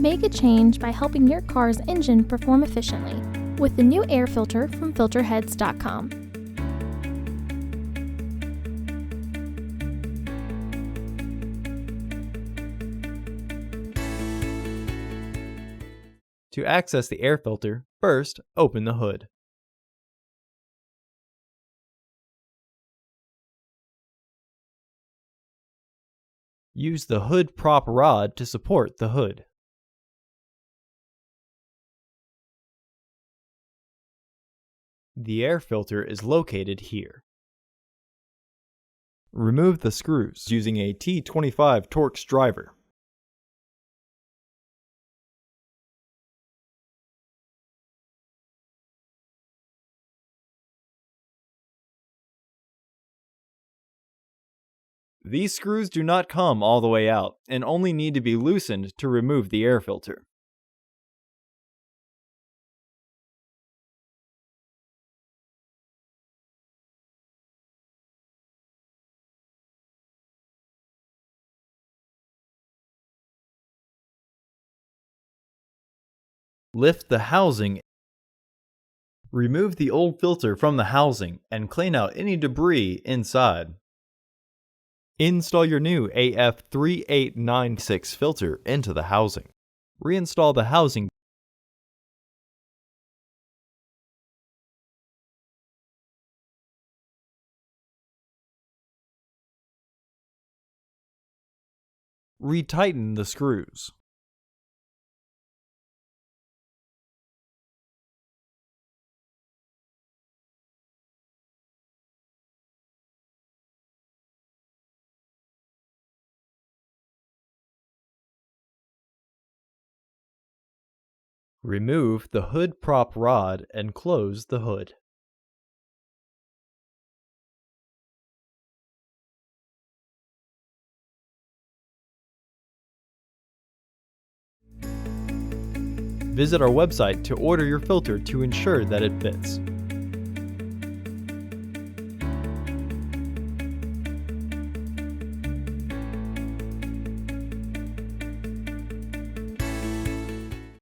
Make a change by helping your car's engine perform efficiently with the new air filter from Filterheads.com. To access the air filter, first open the hood. Use the hood prop rod to support the hood. The air filter is located here. Remove the screws using a T25 Torx driver. These screws do not come all the way out and only need to be loosened to remove the air filter. Lift the housing. Remove the old filter from the housing and clean out any debris inside. Install your new AF3896 filter into the housing. Reinstall the housing. Retighten the screws. Remove the hood prop rod and close the hood. Visit our website to order your filter to ensure that it fits.